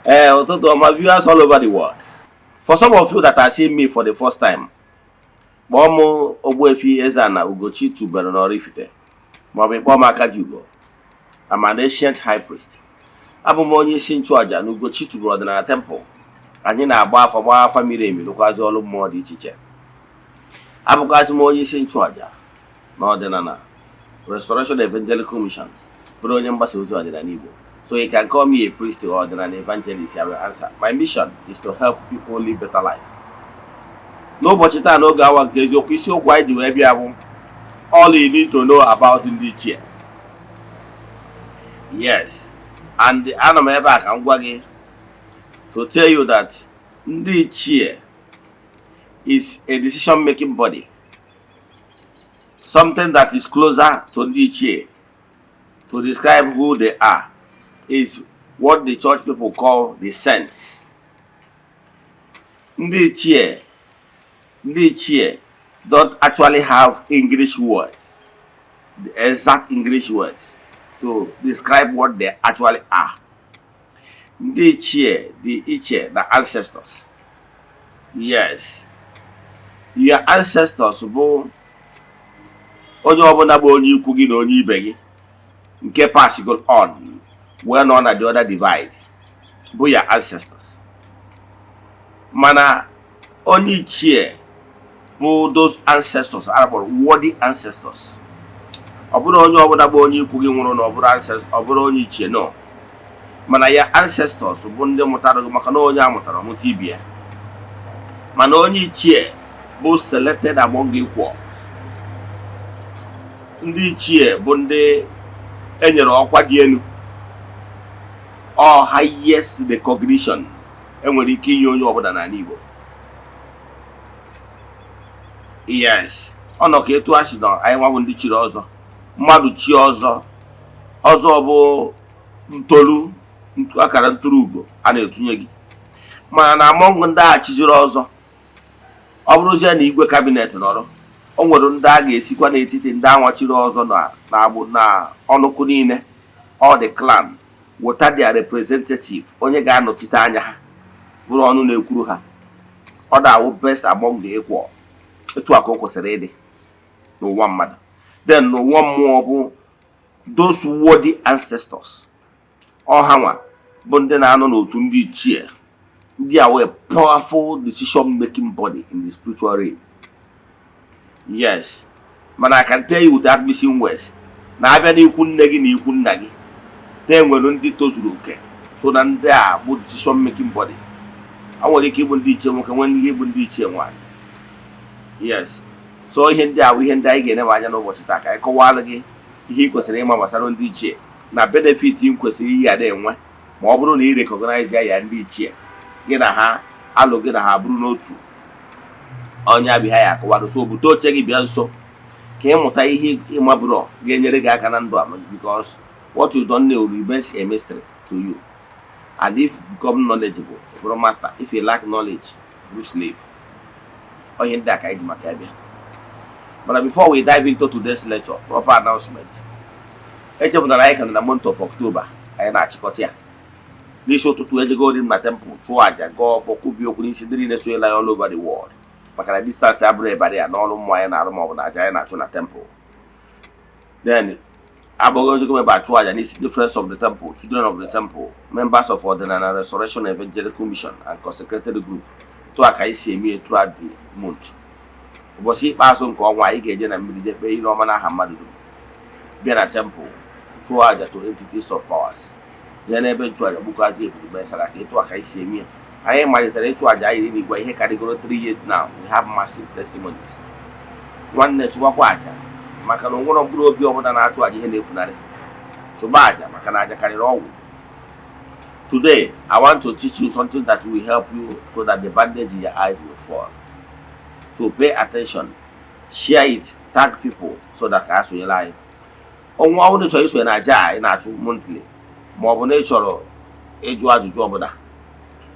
To my viewers all over the world. For some of you that are seeing me for the first time, Ogbuefi Ezeana, ugochitubelu na Oraifite. I'm an ancient high priest. Abụ m onye isi nchụaja na ugochitubelu ọdịnala temple. Anyị na-agba afa miri emi lụkwazi ọlụ mmụọ dị iche iche. Abụkwazi m onye isi nchụaja na ọdịnala Restoration Evangelical Mission. Bụrụ onye mgbasa ozi ọdịnala Igbo. So you can call me a priest or an evangelist. I will answer. My mission is to help people live better life. N'ụbọchị taa n'oge awa nke eziokwu isiokwu anyị ji wee bịa bụ all you need to know about ndị ichie. Yes, and ana m ebe a ka m gwa gị to tell you that ndị ichie is a decision making body, something that is closer to ndị ichie. To describe who they are is what the church people call the saints. Ndị ichie don't actually have English words, the exact English words to describe what they actually are. Ndị ichie, the ancestors. Yes, your ancestors bụ onye ọbụla bụ onye ikwu gị na onye ibe gị nke pass go on when on at the other divide bụ your ancestors. Mana onye ichie bụ those ancestors are worthy ancestors. Ọ bụrụ onye ọbụla bụ onye ikwu gị nwụrụ na ọ bụrụ onye ichie no. Mana ya ancestors bụ ndị mụtara gị maka na onye a mụtara ọmụta ibe ya. Mana onye ichie bụ selected among equals. Ndị ichie bụ ndị enyere ọkwa dị elu, or highest recognition enwere ike inye onye ọbụla n'ala Igbo. Yes, ọ nọ ka etu a sị na anyị nwa bụ ndị chiri ọzọ, mmadụ chi ọzọ bụ ntolu akara ntụrụ ugo a na-etunye gị. Mana na among ndị a chiziri ọzọ, ọ bụrụzie na igwe kabinet nọrọ, o nwere ndị a ga-esikwa n'etiti ndị anwachiri ọzọ na ọnụkụ niile, all the clan weta their representative, onye ga-anọchite anya ha bụrụ ọnụ na-ekwuru ha. Ọ da-awụ best among the equal. Etu aka o kwesịrị ịdị n'ụwa mmadụ. Then n'ụwa mmụọ bụ those worthy ancestors. Ọha nwa bụ ndị na-anọ n'otu ndị ichie. Ndị a were powerful decision making body in the spiritual realm. Yes, but I can tell you without missing words. Na abịa n'ikwu nne gị na ikwu nna gị na-enwere ndị tozuru oke so na ndị a bụ decision making body. A nwere ike ịbụ ndị ichie nwoke, nwere ike ịbụ ndị ichie nwanyị. Yes, so ihe ndị a bụ ihe ndị anyị ga-enwe anya n'ụbọchị taa ka anyị kọwara gị ihe ị kwesịrị ịma gbasara ndị ichie na benefit ị kwesịrị iyi ada enwe ma ọ bụrụ na ị recognize ya ndị ichie gị na ha alụ gị na ha bụrụ n'otu. Onye abịa ya akọwado so bute oche gị bịa nso ka ịmụta ihe ịmabụrụ ga-enyere gị aka na ndụ a, because what you don't know remains a mystery to you, and if you become knowledgeable, you're a master. If you lack knowledge, you're a slave. Onye ndị a ka anyị ji maka ya bịa. But before we dive into today's lecture, proper announcement. Echepụtara anyị ka na month of October anyị na-achịkọta ya. N'isi ụtụtụ ejego ori na temple chụọ aja gọọ ọfọ kwubi okwu n'isi ndị niile so ịla all over the world. Maka na distance abụrụ ebara ya n'ọrụ mmụọ anyị na-arụ maọbụ na aja anyị na-achụ na temple. Then abụghị ojego mebe achụ aja n'isi difference of the temple, children of the temple, members of Ordinary Restoration Evangelical Mission and consecrated group. To aka isi eme throughout the month. Ụbọchị ikpeazụ nke ọnwa anyị ga-eje na mmiri dekpe ihe ọma n'aha mmadụ dum. Bịa na temple chụọ aja to entities of powers. Ya n'ebe nchụaja gbukwazi ebube mesara ka etu aka isi eme. Anyị malitere ịchụ aja anyị n'igwe ihe karịgoro 3 years now. We have massive testimonies. Nwanne chụbakwa aja maka na onwere mkpụrụ obi ọbụla na-achụ aja ihe na-efunarị. Chụba aja maka na aja karịrị ọgwụ. Today, I want to teach you something that will help you so that the bandage in your eyes will fall. So pay attention, share it, tag people so that I can lie. Onwa ọbụla chọrọ iso na aja ị na-achụ monthly ma ọ bụ na ị chọrọ ịjụ ajụjụ ọbụla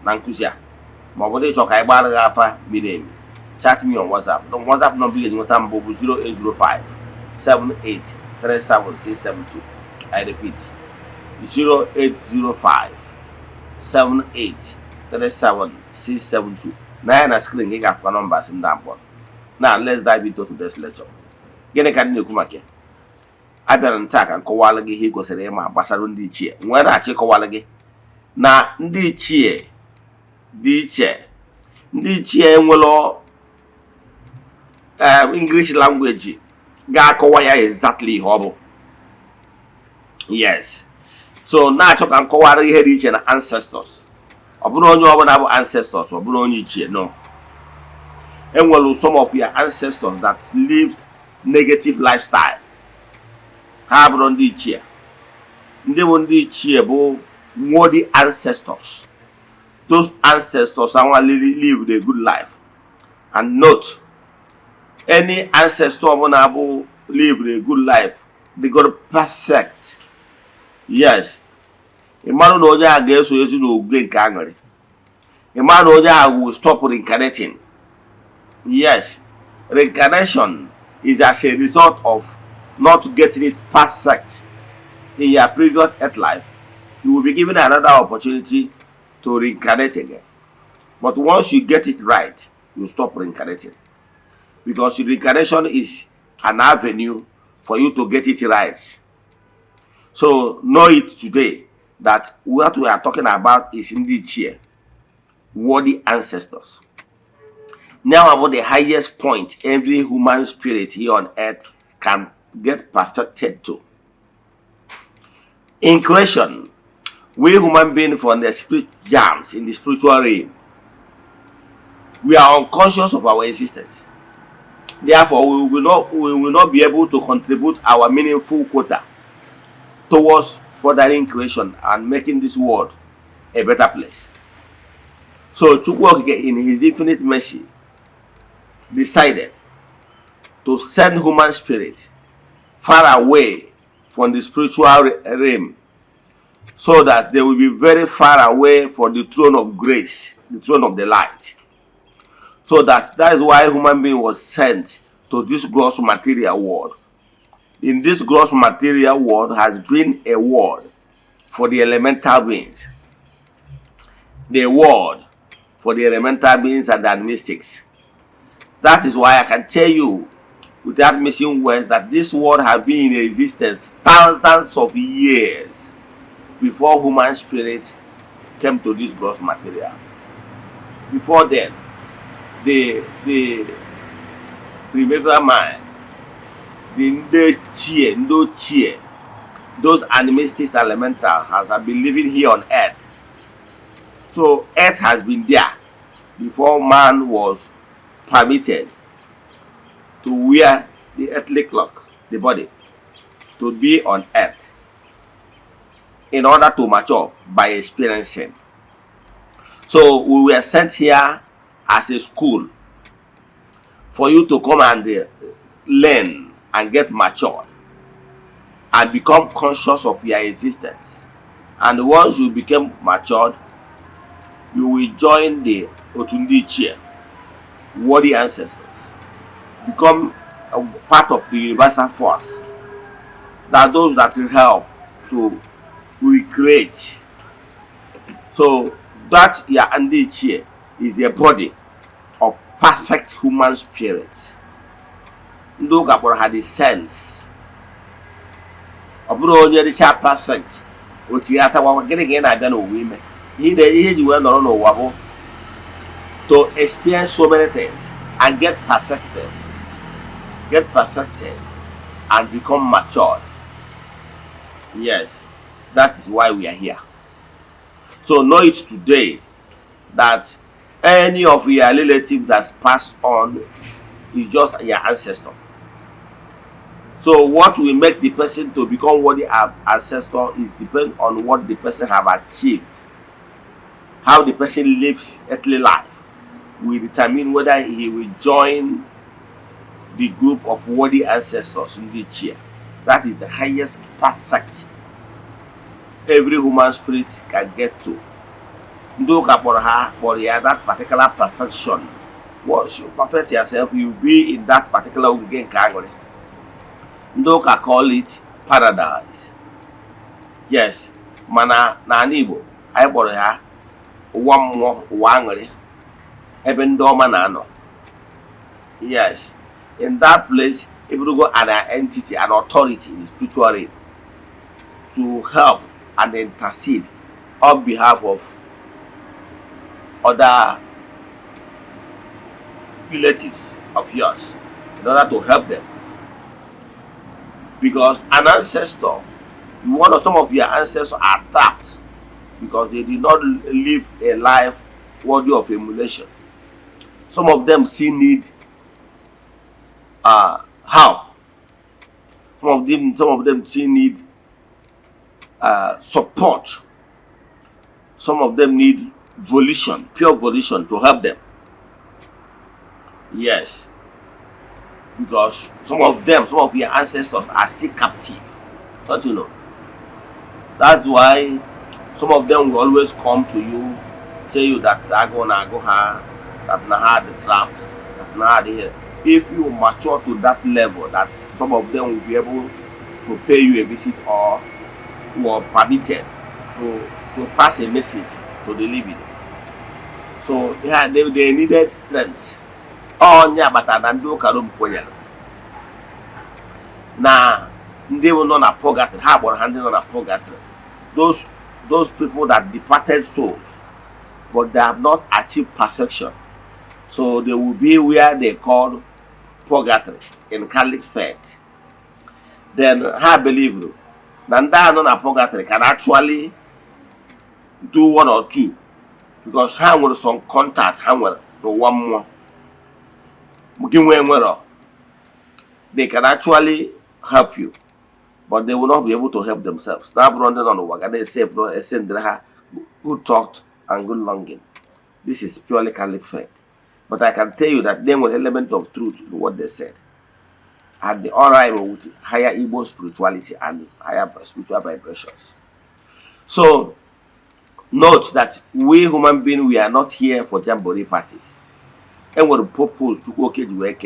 na nkụzi a ma ọ bụ na ị chọrọ ka anyị gbara gị afa miri emi, chat me on WhatsApp. The WhatsApp number ị ga-enweta mbụ bụ 0805 78 37672. I repeat, 0805 08078373672. Now na screen you have numbers in that one. Now let's dive into today's lecture. Gịnị ka na-ekwu maka ya? Abịara nta ka nkọwala gị ihe kwesịrị ịma gbasara ndị ichie. Nwere na-achị kọwala gị na ndị ichie dị iche. Ndị ichie nwere English language ga-akọwa ya exactly ihe ọ bụ. Yes. So na-achọ ka nkọwara ihe dị iche na ancestors. Ọ bụrụ onye ọbụla bụ ancestors, ọ bụrụ onye ichie, no. Enwere some of your ancestors that lived negative lifestyle. Ha bụrụ ndị ichie. Ndị bụ ndị ichie bụ worthy ancestors. Those ancestors actually lived a good life. And note, any ancestor who lived a good life, they got perfect. Yes. A man who against you will gain angry. A man who will stop reincarnating. Yes. Reincarnation is as a result of not getting it perfect in your previous earth life. You will be given another opportunity to reincarnate again. But once you get it right, you stop reincarnating. Because reincarnation is an avenue for you to get it right. So know it today that what we are talking about is indeed here. Worthy ancestors. Now about the highest point every human spirit here on earth can get perfected to. In creation, we human beings from the spirit jams in the spiritual realm, we are unconscious of our existence. Therefore, we will not be able to contribute our meaningful quota towards furthering creation and making this world a better place. So Chukwu in his infinite mercy decided to send human spirit far away from the spiritual realm, so that they will be very far away from the throne of grace, the throne of the light. So that is why human being was sent to this gross material world. In this gross material world has been a word for the elemental beings. The word for the elemental beings and the mystics. That is why I can tell you without missing words that this world has been in existence thousands of years before human spirit came to this gross material. Before then, the primordial mind, the ichie, those animistic elementals have been living here on earth. So earth has been there before man was permitted to wear the earthly clock, the body, to be on earth in order to mature by experiencing. So we were sent here as a school for you to come and learn and get matured and become conscious of your existence. And once you become matured, you will join the Otundi Ichie, worthy ancestors, become a part of the universal force, that those that will help to recreate. So that your Andi Ichie is a body of perfect human spirits. Ndo gabor had a sense. Oburo onye dị perfect. Oti ata wa gịnị ka ị na-abịa n'ụwa ime. Ihe ji wee nọrọ n'ụwa bụ to experience so many things and get perfected and become matured. Yes, that is why we are here. So know it today that any of your relative that's passed on is just your ancestor. So what will make the person to become worthy ancestor is depend on what the person have achieved. How the person lives earthly life will determine whether he will join the group of worthy ancestors in the chair. That is the highest perfect every human spirit can get to. That particular perfection. Once you perfect yourself, you'll be in that particular category. Ndoka call it paradise. Yes, mana na Igbo, I one more wangere, even domanano. Yes, in that place, if you go an entity, an authority in the spiritual realm to help and intercede on behalf of other relatives of yours in order to help them. Because an ancestor, some of your ancestors are trapped because they did not live a life worthy of emulation. Some of them still need help. Some of them still need support. Some of them need volition, pure volition to help them. Yes. Because some of your ancestors are still captive. Don't you know? That's why some of them will always come to you, tell you that they're gonna go hard, that nah the trapped, that nah the. If you mature to that level, that some of them will be able to pay you a visit or who are permitted to pass a message to the living. So yeah, they needed strength. Oh yeah, but I do karum konya. Now they will not purgatory. How about handling on a purgatory? Those people that departed souls, but they have not achieved perfection. So they will be where they call purgatory in Catholic faith. Then I believe that non purgatory can actually do one or two, because how will some contact how will one more. They can actually help you, but they will not be able to help themselves. Now running on the work and they say good thought and good longing. This is purely Catholic faith. But I can tell you that there was an element of truth in what they said. And the Oraifite with higher Igbo spirituality and higher spiritual vibrations. So note that we human beings, we are not here for jamboree parties. And what the purpose to go to work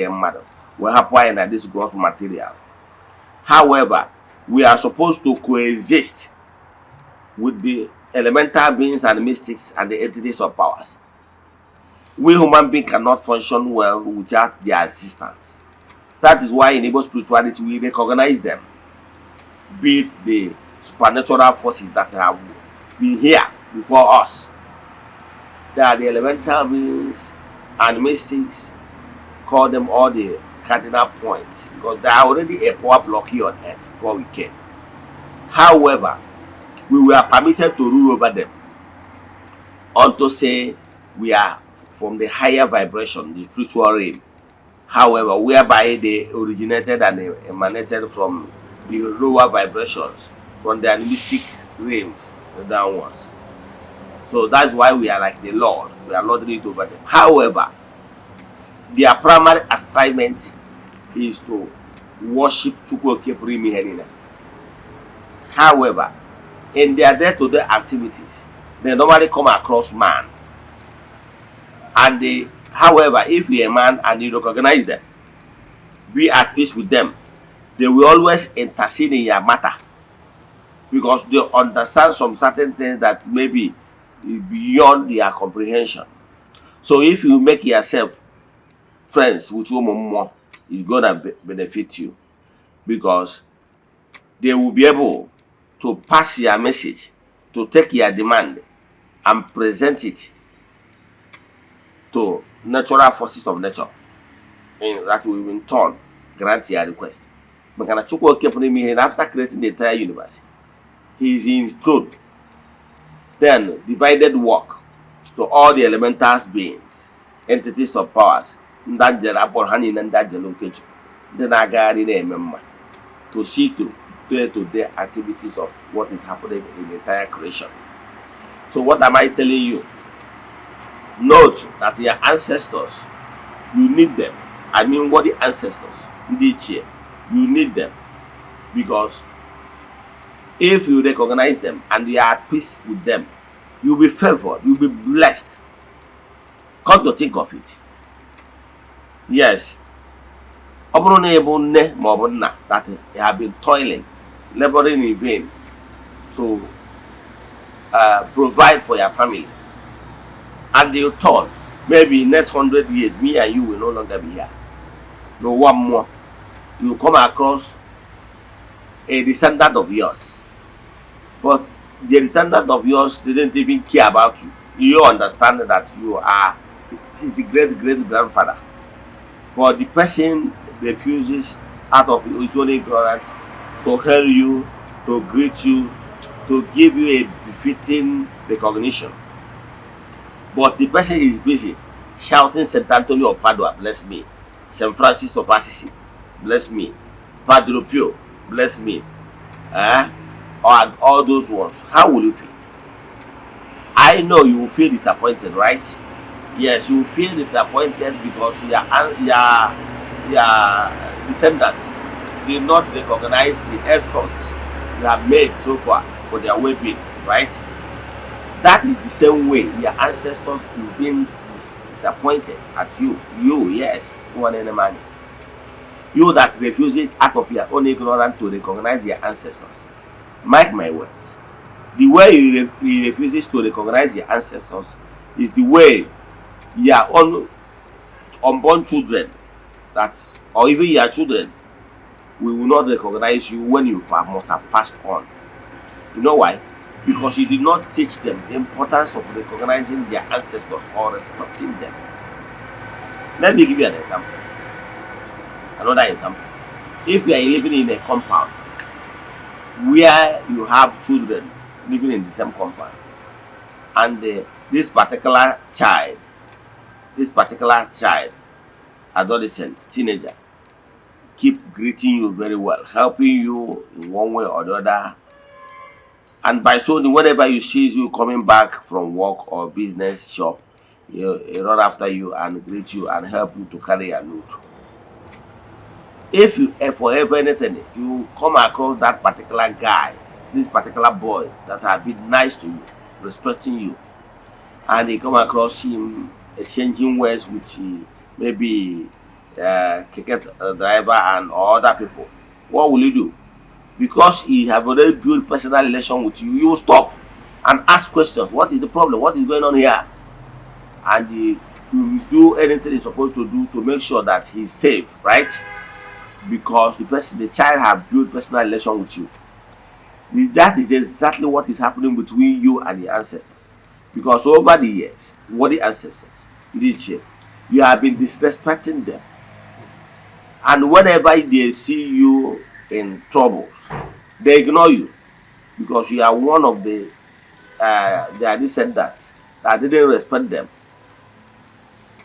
we have in this gross material. However, we are supposed to coexist with the elemental beings and mystics and the entities of powers. We human beings cannot function well without their assistance. That is why in Igbo spirituality we recognize them, be it the supernatural forces that have been here before us. They are the elemental beings and mystics, call them all the cardinal points, because they are already a power block here on earth before we came. However, we were permitted to rule over them unto say we are from the higher vibration, the spiritual realm. However, whereby they originated and emanated from the lower vibrations, from the mystic realms downwards. So that's why we are like the Lord. We are lording it over them. However, their primary assignment is to worship Chukwu. However, in their day-to-day activities, they normally come across man. And however, if you're a man and you recognize them, be at peace with them, they will always intercede in your matter, because they understand some certain things that may be beyond their comprehension. So if you make yourself friends with more, it's gonna benefit you, because they will be able to pass your message, to take your demand and present it to natural forces of nature, and that will in turn grant your request. After creating the entire universe, he is in his throne, then divided work to all the elemental beings, entities of powers, to see to day-to-day activities of what is happening in the entire creation. So what am I telling you? Note that your ancestors, you need them. I mean, what the ancestors, ichie, you need them, because if you recognize them and you are at peace with them, you'll be favored, you'll be blessed. Come to think of it. Yes. That you have been toiling, laboring in vain to provide for your family. and they'll turn. Maybe next 100 years, me and you will no longer be here. No one more. You come across a descendant of yours, but the descendant of yours didn't even care about you. You understand that you are his great grandfather, but the person refuses out of his own ignorance to hail you, to greet you, to give you a befitting recognition. But the person is busy shouting St. Anthony of Padua, bless me. St. Francis of Assisi, bless me. Padre Pio, bless me. Or all those ones. How will you feel? I know you will feel disappointed, right? Yes, you will feel disappointed because your descendants did not recognize the efforts you have made so far for their well-being, right? That is the same way your ancestors is being disappointed at you. Yes, one any man. You that refuses out of your own ignorance to recognize your ancestors. Mark my words. The way he refuses to recognize your ancestors is the way your unborn children, or even your children, will not recognize you when you must have passed on. You know why? Because you did not teach them the importance of recognizing their ancestors or respecting them. Let me give you an example. Another example. If you are living in a compound where you have children living in the same compound, and this particular child, adolescent, teenager, keep greeting you very well, helping you in one way or the other, and by so doing, whenever you see you coming back from work or business shop, he run after you and greet you and help you to carry your load. If you for ever anything, you come across that particular guy, this particular boy that have been nice to you, respecting you, and you come across him exchanging words with maybe keke driver and other people, what will you do? Because he have already built personal relation with you, you will stop and ask questions. What is the problem? What is going on here? And you do anything you're supposed to do to make sure that he's safe, right? Because the child have built personal relation with you. That is exactly what is happening between you and your ancestors. Because over the years, what the ancestors, ichie, you have been disrespecting them. And whenever they see you in troubles, they ignore you because you are one of their descendants that didn't respect them.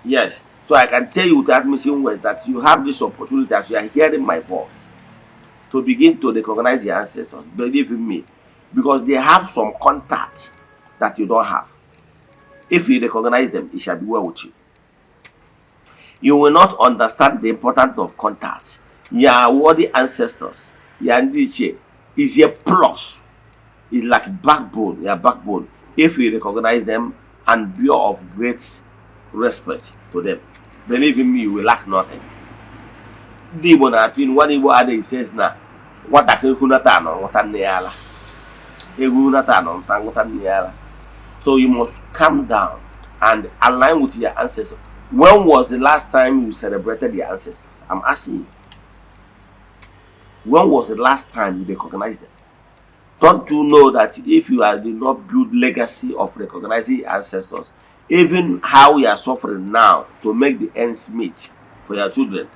Yes, so I can tell you without missing words that you have this opportunity as you are hearing my voice to begin to recognize your ancestors. Believe in me, because they have some contact that you don't have. If you recognize them, it shall be well with you. You will not understand the importance of contact. Your worthy ancestors, your ichie, is a plus. It's like backbone, your backbone. If you recognize them and be of great respect to them, believe in me, you will lack nothing. The Igbo na twin one Igbo adage says na nwata ka ehunata anọ nghọta nne ya ala. Ehunata anọ nghọta nne ya ala. So you must calm down and align with your ancestors. When was the last time you celebrated your ancestors? I'm asking you. When was the last time you recognized them? Don't you know that if you did not build legacy of recognizing your ancestors, even how you are suffering now to make the ends meet for your children,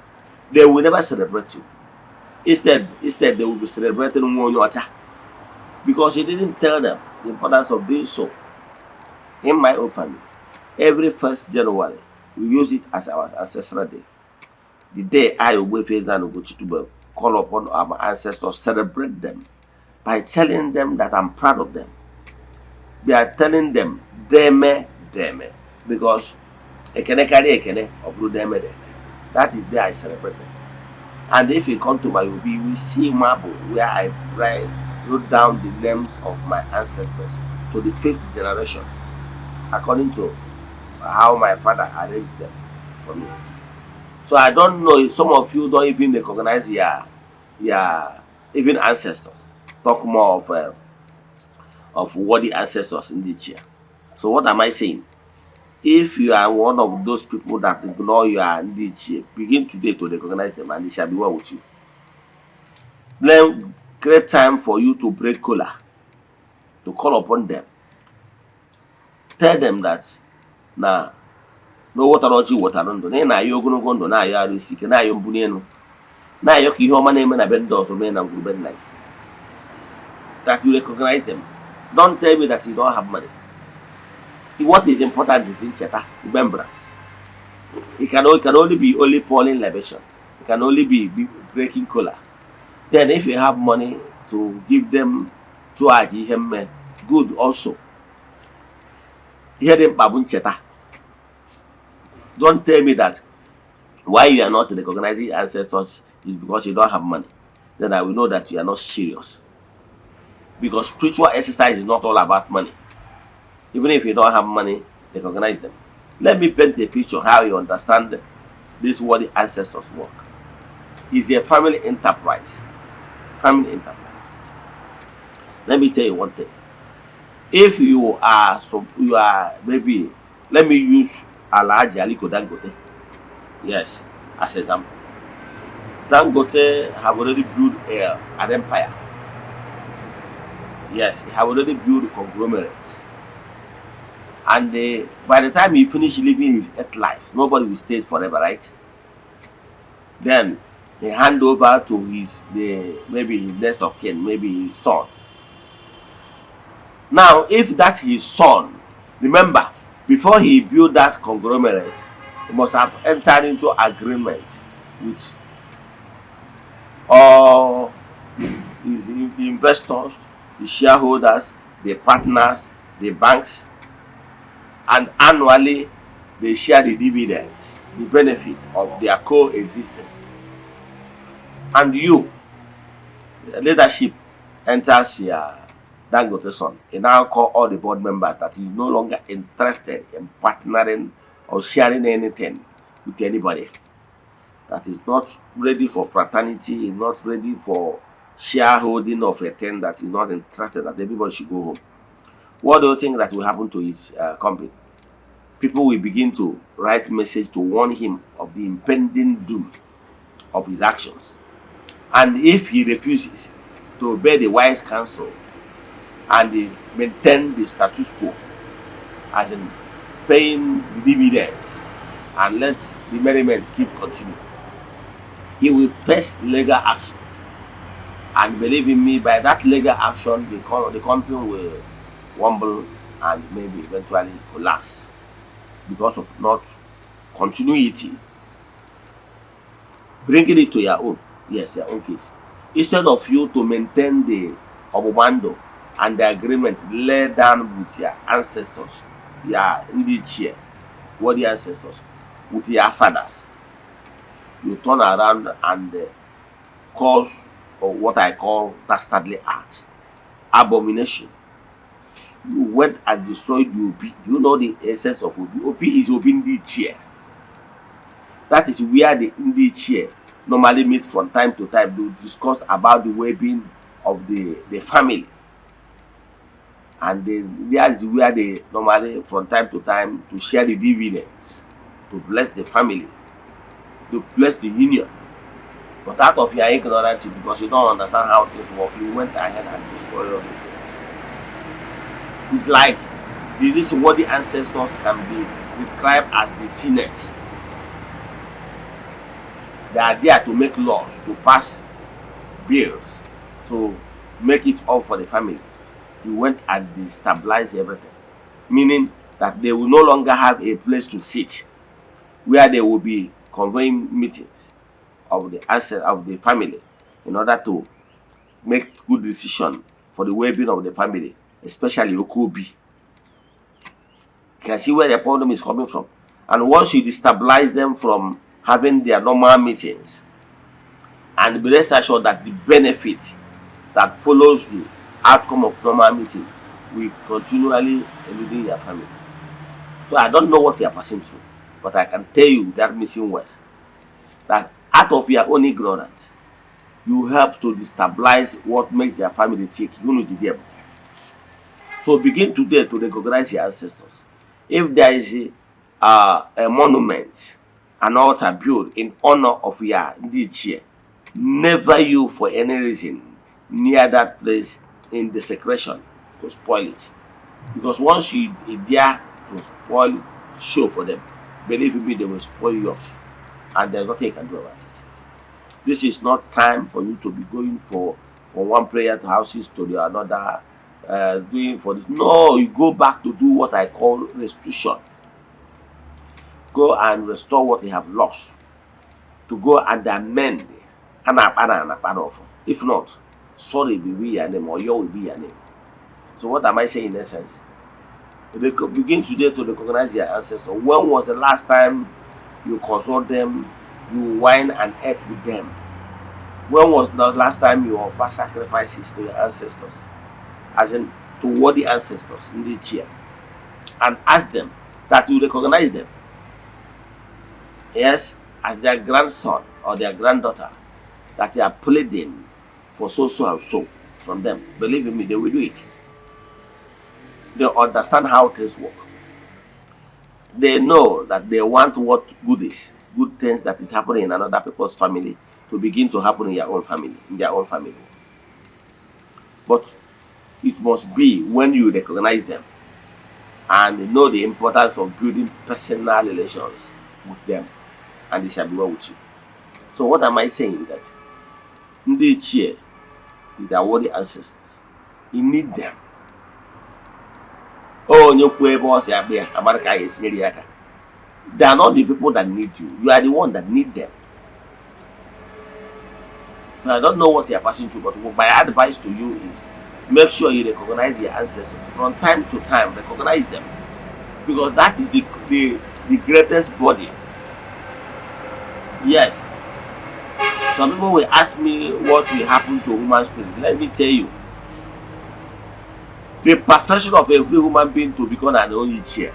they will never celebrate you. Instead they will be celebrating Nwonyocha because you didn't tell them the importance of doing so. In my own family, every 1st January, we use it as our ancestral day. The day I, Ogbuefi Ezeana, ugochitubelu, call upon our ancestors, celebrate them by telling them that I'm proud of them. We are telling them, deme, because ekene carry ekene, obru deme. That is there I celebrate them. And if you come to my Obi, you will see marble where I wrote down the names of my ancestors to the 5th generation, according to how my father arranged them for me. So I don't know if some of you don't even recognize your even ancestors. Talk more of worthy ancestors in the chair. So what am I saying? If you are one of those people that ignore your ichie, begin today to recognize them and it shall be well with you. Then create time for you to break kola, to call upon them. Tell them that na no wetara ọjị wetara ndụ na ị na-ayọ ogologo ndụ na-ayọ arụ isi ike na-ayọ mbuli elu na-ayọ ka ihe ọma na-eme na be ndị ọzọ mee na ngwurube nna gị. That you recognize them. Don't tell me that you don't have money. What is important is ncheta, remembrance. It can only be only pouring libation. It can only be breaking kola. Then if you have money to give them good also. Hear them babun cheta. Don't tell me that why you are not recognizing ancestors is because you don't have money. Then I will know that you are not serious. Because spiritual exercise is not all about money. Even if you don't have money, recognize them. Let me paint a picture how you understand this what the ancestors work. It's a family enterprise. Family enterprise. Let me tell you one thing. If you are maybe, let me use Alhaji Aliko Dangote. Yes, as example. Dangote have already built an empire. Yes, he have already built conglomerates. And by the time he finish living his earth life, nobody will stay forever, right? Then he hand over to maybe his next of kin, maybe his son. Now, if that's his son, remember, before he built that conglomerate, he must have entered into agreement with all his investors, the shareholders, the partners, the banks, and annually they share the dividends, the benefit of their coexistence. And you, the leadership, enters your Dangote son. He now call all the board members that he is no longer interested in partnering or sharing anything with anybody. That is not ready for fraternity, is not ready for shareholding of a thing, that is not interested, that everybody should go home. What do you think that will happen to his company? People will begin to write message to warn him of the impending doom of his actions. And if he refuses to obey the wise counsel and maintain the status quo, as in paying the dividends and let the merriment keep continuing, he will face legal actions. And believe in me, by that legal action, the company will wobble and maybe eventually collapse because of not continuity. Bringing it to your own, yes, your own case. Instead of you to maintain the obumando and the agreement laid down with your ancestors, your ichie, what the ancestors, with your fathers, you turn around and cause what I call dastardly act, abomination. You went and destroyed the Obi. You know the essence of Obi. Obi is Obi Ndichie. That is where the Ndichie normally meet from time to time to discuss about the well-being of the family. And that is where they normally from time to time to share the dividends, to bless the family, to bless the union. But out of your ignorance, because you don't understand how things work, you went ahead and destroyed all these things. It's like this is what the ancestors can be described as the sinners. They are there to make laws, to pass bills, to make it all for the family. You went and destabilized everything, meaning that they will no longer have a place to sit where they will be convening meetings of the asset of the family in order to make good decision for the well-being of the family, especially Okobi. You can see where the problem is coming from. And once you destabilize them from having their normal meetings, and be rest assured that the benefit that follows the outcome of normal meeting will continually eluding your family. So I don't know what you are passing through, but I can tell you that missing words, that out of your own ignorance, you help to destabilize what makes your family tick. So begin today to recognize your ancestors. If there is a monument, an altar built in honor of ya ndị ichie. Never you for any reason near that place in desecration to spoil it. Because once you dare to spoil show for them, believe me, they will spoil yours. And there's nothing you can do about it. This is not time for you to be going from one prayer to houses to the another, doing for this. No, you go back to do what I call restitution. Go and restore what you have lost. To go and amend. If not, sorry will be your name or your will be your name. So what am I saying in essence? Begin today to recognize your ancestors. When was the last time you consult them, you wine and eat with them? When was the last time you offer sacrifices to your ancestors? As in to worthy ancestors in the chair. And ask them that you recognize them. Yes, as their grandson or their granddaughter, that they are pleading for so and so from them. Believe me, they will do it. They understand how things work. They know that they want what good is, good things that is happening in another people's family to begin to happen in their own family. But it must be when you recognize them and know the importance of building personal relations with them, and they shall be well with you. So what am I saying is that ndị ichie is their worthy ancestors. You need them. Oh, they are not the people that need you. You are the one that need them. So I don't know what you are passing through, but my advice to you is make sure you recognize your ancestors from time to time. Recognize them, because that is the greatest body. Yes. Some people will ask me what will happen to human spirit. Let me tell you, the perfection of every human being to become an ichie,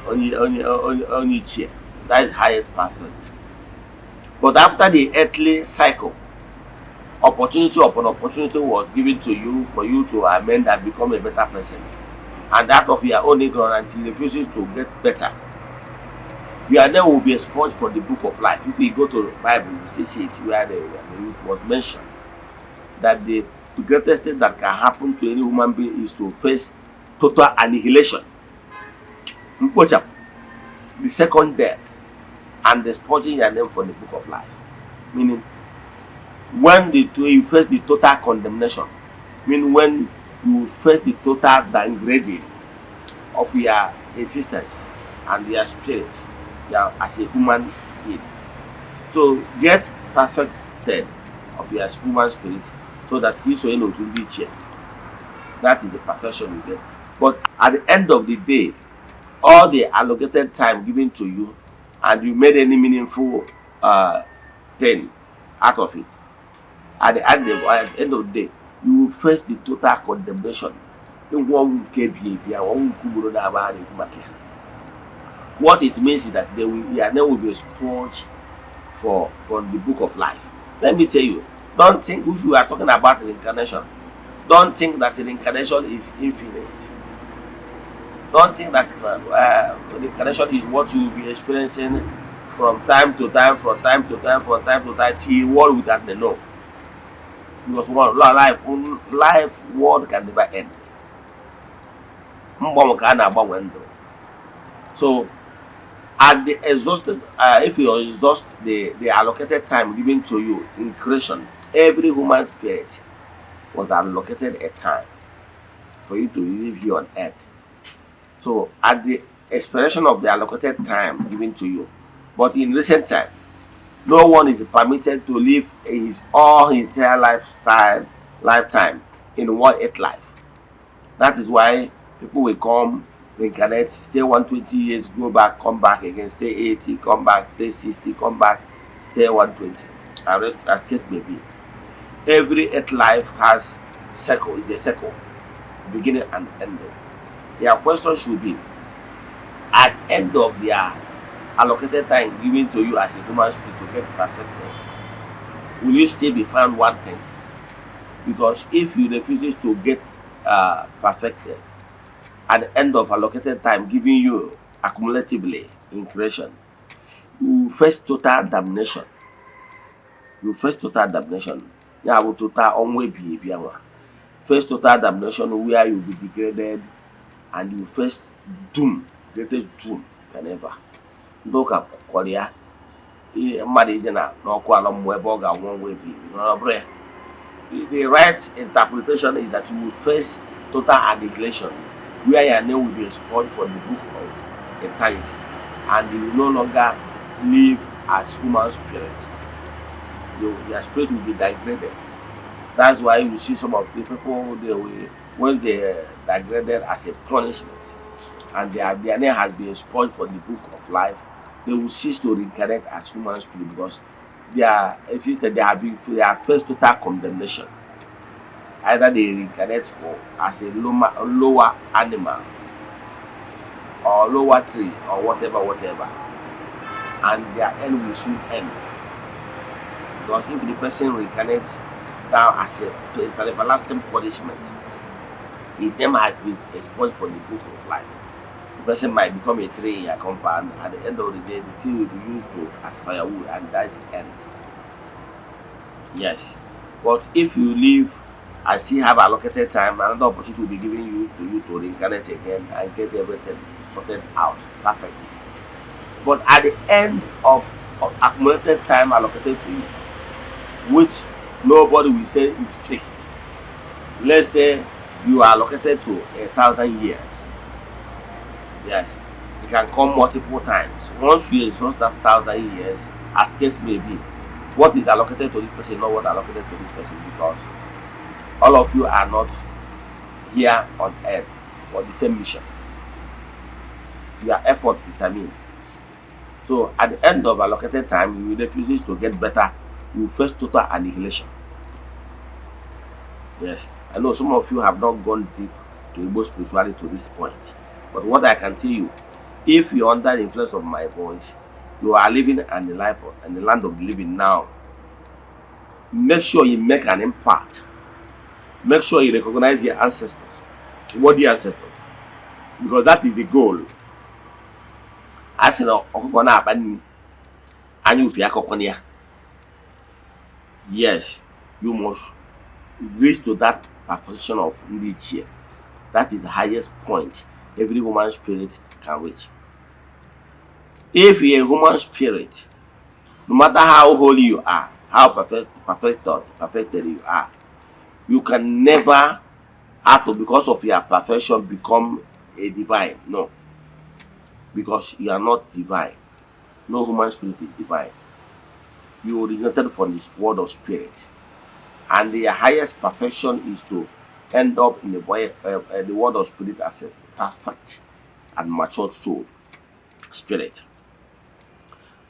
that is highest perfect. But after the earthly cycle, opportunity upon opportunity was given to you for you to amend and become a better person, and that of your own ignorance refuses to get better. Your name will be expunged from the book of life. If we go to the Bible, you see it where it was mentioned that the greatest thing that can happen to any human being is to face total annihilation, the second death, and expunging your name from the book of life. Meaning, when you face the total condemnation, meaning when you face the total downgrading of your existence and your spirit, as a human being. So get perfected of your human spirit so that he shall know to reach it. That is the perfection you get. But at the end of the day, all the allocated time given to you, and you made any meaningful thing out of it, at the end of the day, you will face the total condemnation. What it means is that your name will be expunged from the book of life. Let me tell you, don't think, if you are talking about reincarnation, don't think that reincarnation is infinite. Don't think that reincarnation is what you will be experiencing from time to time, till world without the know. Because life world can never end. So at the exhausted, if you exhaust the allocated time given to you in creation, every human spirit was allocated a time for you to live here on earth. So at the expiration of the allocated time given to you, but in recent time, no one is permitted to live his entire lifetime in one earth life. That is why people will come, reincarnate, stay 120 years, go back, come back again, stay 80, come back, stay 60, come back, stay 120, as case may be. Every earth life has is a circle, beginning and ending. Their question should be, at end of their allocated time given to you as a human spirit to get perfected, will you still be found wanting? Because if you refuse to get perfected, at the end of allocated time given you accumulatively in creation, you face total damnation. You face total damnation. Yeah, will total onwe be face total damnation where you will be degraded and you face doom, greatest doom you can ever. Look at Korea. Mmadụ ije na n'ọkụ ala mmụọ ebe ọ ga-anwụ ọnwụ ebighị ebi. The right interpretation is that you will face total annihilation, where your name will be expelled from the book of eternity, and you will no longer live as human spirit. Your spirit will be degraded. That's why you see some of the people when they degraded as a punishment, and their name has been expelled from the book of life, they will cease to reincarnate as human spirit because they have faced total condemnation. Either they reincarnate as a lower animal or lower tree or whatever, and their end will soon end. Because if the person reincarnates down as an everlasting punishment, his name has been expelled from the book of life. The person might become a tree in your compound. At the end of the day, the tree will be used as firewood, and that's the end. Yes, but if you live and still have allocated time, another opportunity will be given you to reincarnate again and get everything sorted out perfectly. But at the end of accumulated time allocated to you, which nobody will say is fixed, let's say you are allocated to 1,000 years. Yes, it can come multiple times. Once you exhaust that 1,000 years, as case may be, what is allocated to this person, not what allocated to this person, because all of you are not here on earth for the same mission. Your effort determines. So at the end of allocated time, you refuse to get better, you face total annihilation. Yes, I know some of you have not gone deep to Igbo spirituality to this point. But what I can tell you, if you're under the influence of my voice, you are living in the life in the land of the living now. Make sure you make an impact. Make sure you recognize your ancestors. What the ancestors? Because that is the goal. As you know, yes, you must reach to that perfection of ichie. That is the highest point every human spirit can reach. If you're a human spirit, no matter how holy you are, how perfected you are, you can never, because of your perfection, become a divine. No. Because you are not divine. No human spirit is divine. You originated from this world of spirit. And the highest perfection is to end up in the world of spirit as a perfect and matured soul, spirit.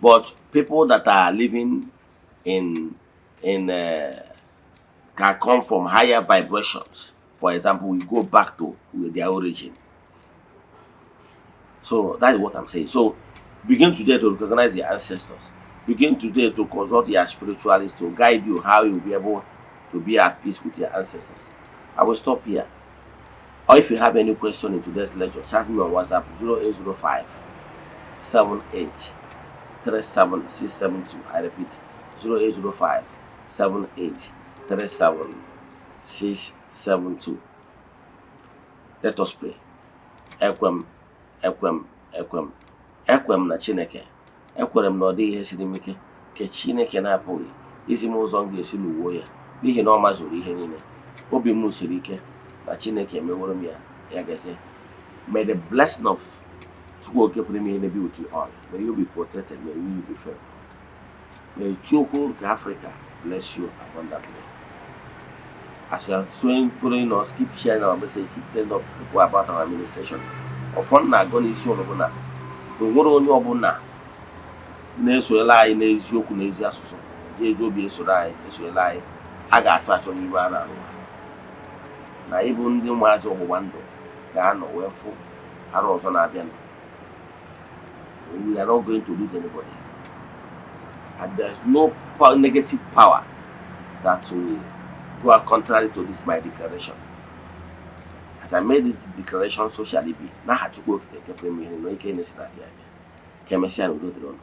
But people that are living can come from higher vibrations. For example, we go back to their origin. So that is what I'm saying. So begin today to recognize your ancestors. Begin today to consult your spiritualists to guide you how you'll be able to be at peace with your ancestors. I will stop here. Or if you have any question in today's lecture, chat me on WhatsApp 0805 78 37 672. I repeat 0805 78 37 672. Let us pray. Ekwem na Chineke. Ekwerem na ọ dịghị ihe siri m ike ke Chineke na-apụghị izi m ụzọ m ga-esi n'uwe ya n'ihi na ọ mazuru ihe niile. Obi m siri ike na Chineke emeworo m ya gazie. May the blessing of Chukwu oke pụrụ ime ihe be with you all. May you be protected. May you be favored. May Chukwu nke Africa bless you abundantly. As you are following us, keep sharing our message, keep telling people about our administration. Often na-agụ n'isi ụlọ bụ na nwere onye ọbụla na-esoyela anyị n'eziokwu na ezi asụsụ ezi obi esoyela anyị a ga-achọ n'ihu a na-arụ na ịbụ ndị ụmụazị ọgbụgba ndụ ga-anọ wee fụ arụ ọzọ na-abịa. We are not going to lose anybody, and there is no negative power that will go contrary to this my declaration. As I made this declaration, so shall it be. ka emesịa na udo dịrị unu.